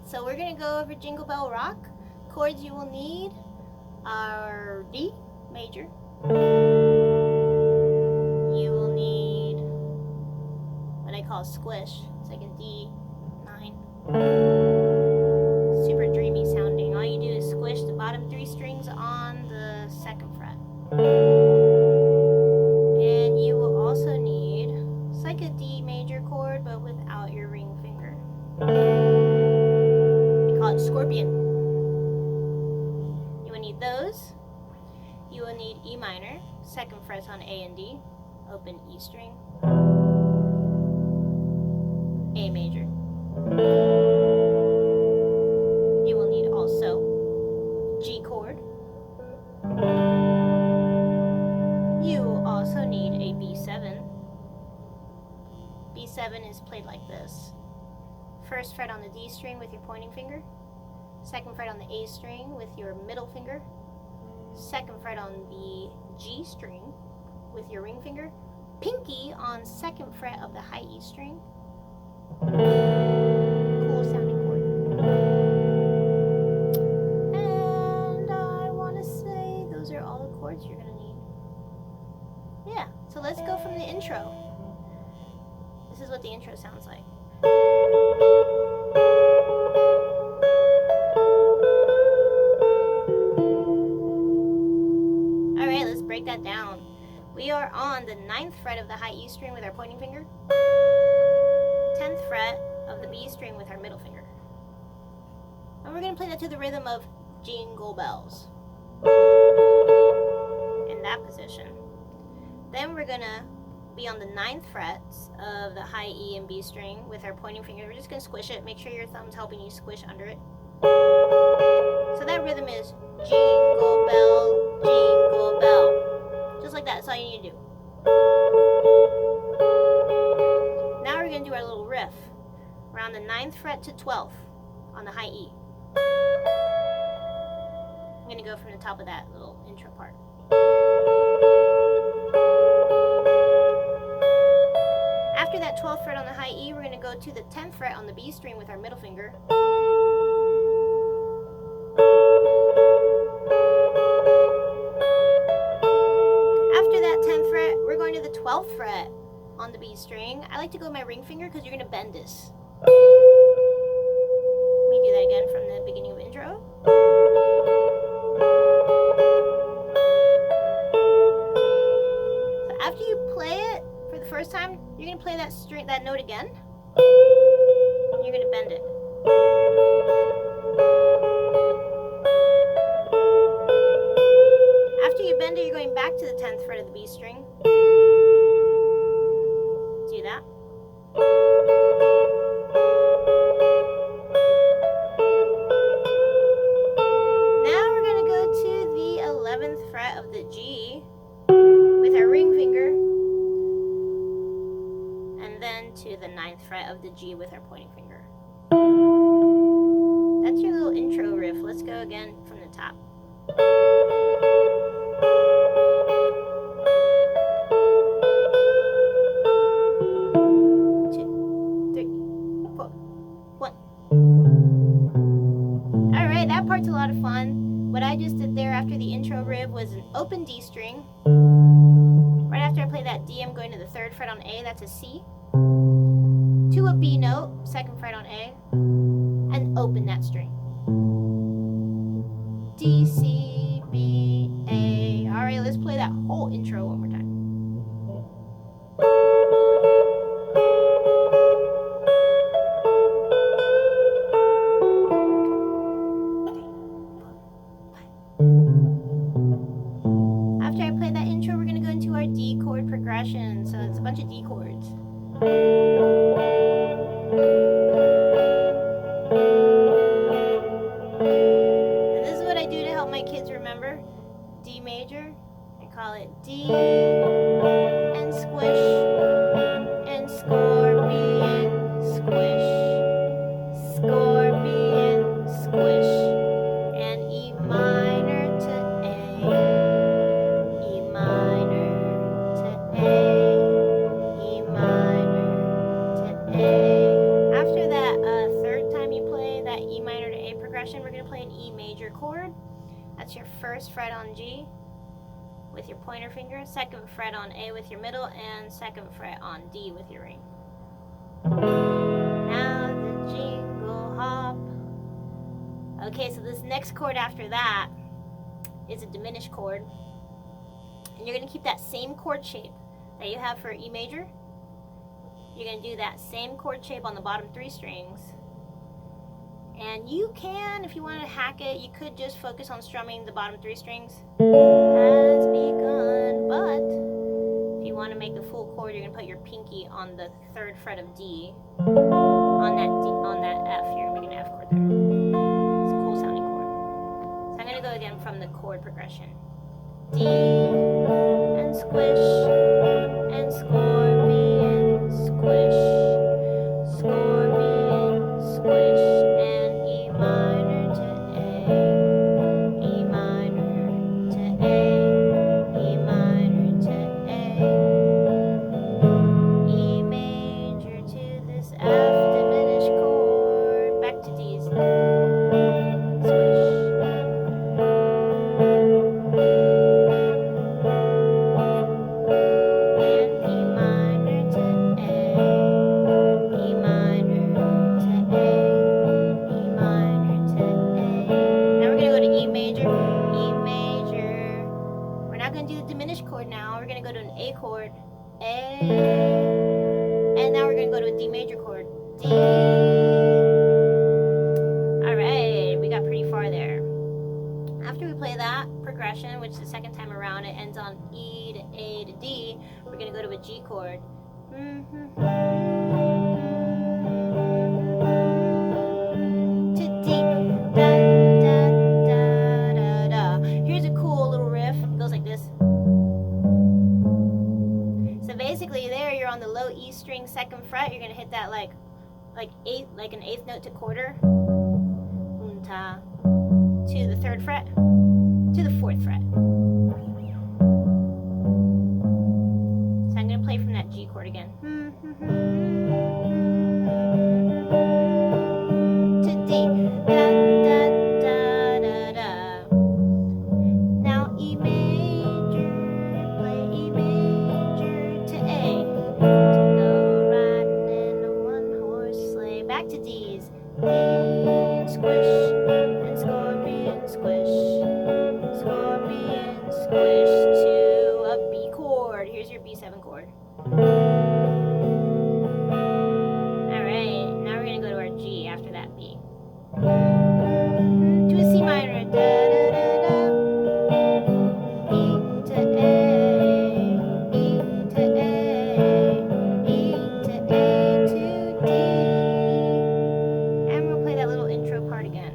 So we're gonna go over Jingle Bell Rock. Chords you will need are D major. You will need what I call squish. It's like a D9. Super dreamy sounding. All you do is squish the bottom 3 strings on the 2nd fret. And you will also need, it's like a D major chord but without your ring finger. We call it scorpion. You will need those. You will need E minor, 2nd frets on A and D, open E string, A major. You will need also G chord. You will also need a B7. B7 is played like this. 1st fret on the D string with your pointing finger, 2nd fret on the A string with your middle finger, 2nd fret on the G string with your ring finger, pinky on 2nd fret of the high E string. Cool sounding chord. And I want to say those are all the chords you're going to need. Yeah, so let's go from the intro. This is what the intro sounds like. Alright, let's break that down. We are on the 9th fret of the high E string with our pointing finger, 10th fret of the B string with our middle finger. And we're going to play that to the rhythm of Jingle Bells. In that position. Then we're going to be on the 9th frets of the high E and B string with our pointing finger. We're just going to squish it. Make sure your thumb's helping you squish under it. So that rhythm is Jingle Bell, Jingle Bell. Just like that. That's all you need to do. Now we're going to do our little riff. We're on the 9th fret to 12th on the high E. I'm going to go from the top of that little intro part. After that 12th fret on the high E, we're going to go to the 10th fret on the B string with our middle finger. After that 10th fret, we're going to the 12th fret on the B string. I like to go with my ring finger because you're going to bend this. Let me do that again from the beginning of intro. So after you play it for the first time, you're going to play that string, that note again, and you're going to bend it. After you bend it, you're going back to the 10th fret of the B string. Do that. Now we're going to go to the 11th fret of the G with our ring finger, and then to the 9th fret of the G with our pointing finger. That's your little intro riff. Let's go again from the top. 2, 3, 4, 1. Alright, that part's a lot of fun. What I just did there after the intro riff was an open D string. Right after I play that D, I'm going to the 3rd fret on A, that's a C. To a B note, 2nd fret on A, and open that string. D, C, B, A. Alright, let's play that whole intro one more time. After I play that intro, we're going to go into our D chord progression. So it's a bunch of D chords. And this is what I do to help my kids remember. D major, I call it D and squish and scorpion, squish, scorpion, squish, and E minor to A, E minor to A, E minor to A. After that 3rd time you play that E progression, we're going to play an E major chord. That's your first fret on G with your pointer finger, second fret on A with your middle, and second fret on D with your ring. Now the jingle hop. Okay, so this next chord after that is a diminished chord. And you're going to keep that same chord shape that you have for E major. You're going to do that same chord shape on the bottom 3 strings. And you can, if you wanted to hack it, you could just focus on strumming the bottom 3 strings. Has begun. But if you want to make the full chord, you're going to put your pinky on the 3rd fret of D. On that F, you're going to make an F chord there. It's a cool sounding chord. So I'm going to go again from the chord progression. D and squish and scorpion squish, scorpion squish, and E minor to A, E minor to A, E minor to A, E major to this F diminished chord, back to D's, squish. A chord, A, and now we're going to go to a D major chord, D. Alright, we got pretty far there. After we play that progression, which the second time around it ends on E to A to D, we're going to go to a G chord. To D. Da, da, da, da, da. Here's a cool little riff. It goes like this. Basically there you're on the low E string 2nd fret, you're going to hit that like an 8th note to quarter, unta, to the 3rd fret, to the 4th fret. So I'm going to play from that G chord again. To D, da, da, da, da, da. Now E major, play E major to A, to go riding in a 1-horse sleigh. Back to D's, D and squish, and scorpion squish, scorpion squish, to a B chord. Here's your B7 chord. Alright, now we're going to go to our G after that B. To a C minor, da da da da, E to A, E to A, E to A to D. And we'll play that little intro part again.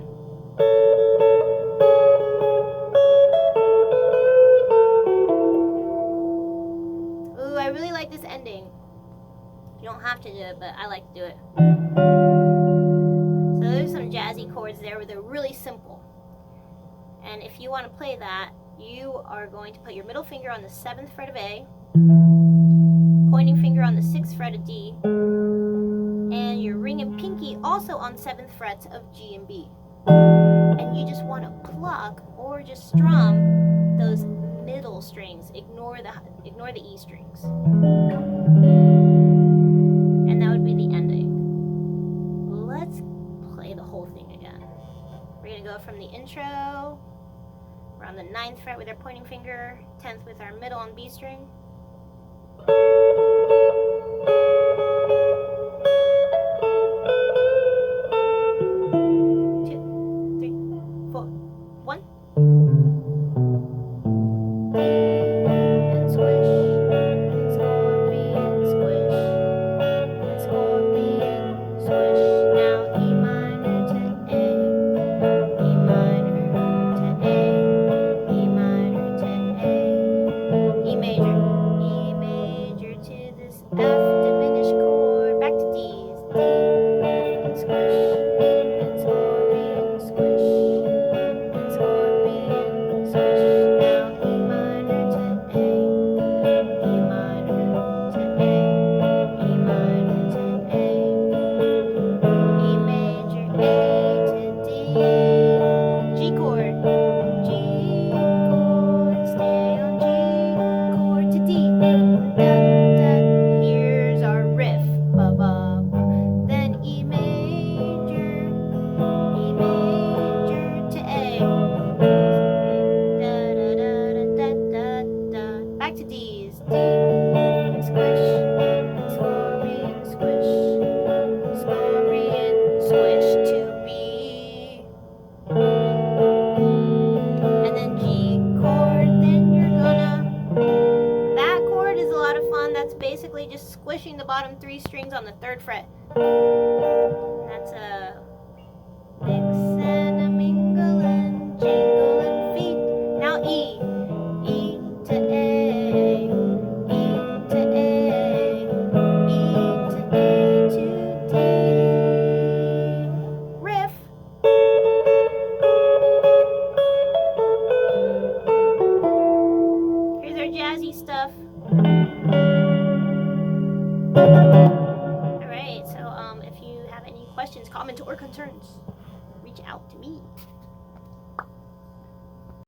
Ooh, I really like this ending. You don't have to do it, but I like to do it. So there's some jazzy chords there where they're really simple. And if you want to play that, you are going to put your middle finger on the 7th fret of A, pointing finger on the 6th fret of D, and your ring and pinky also on 7th frets of G and B. And you just want to pluck or just strum those middle strings. Ignore the E strings. And that would be the ending. Let's play the whole thing again. We're going to go from the intro. We're on the 9th fret with our pointing finger, 10th with our middle on B string. E major. strings on the 3rd fret. And that's a mix and a mingle and jingle and feet. Now E. E to A. E to A. E to A to D. Riff. Here's our jazzy stuff. Alright, so if you have any questions, comments, or concerns, reach out to me.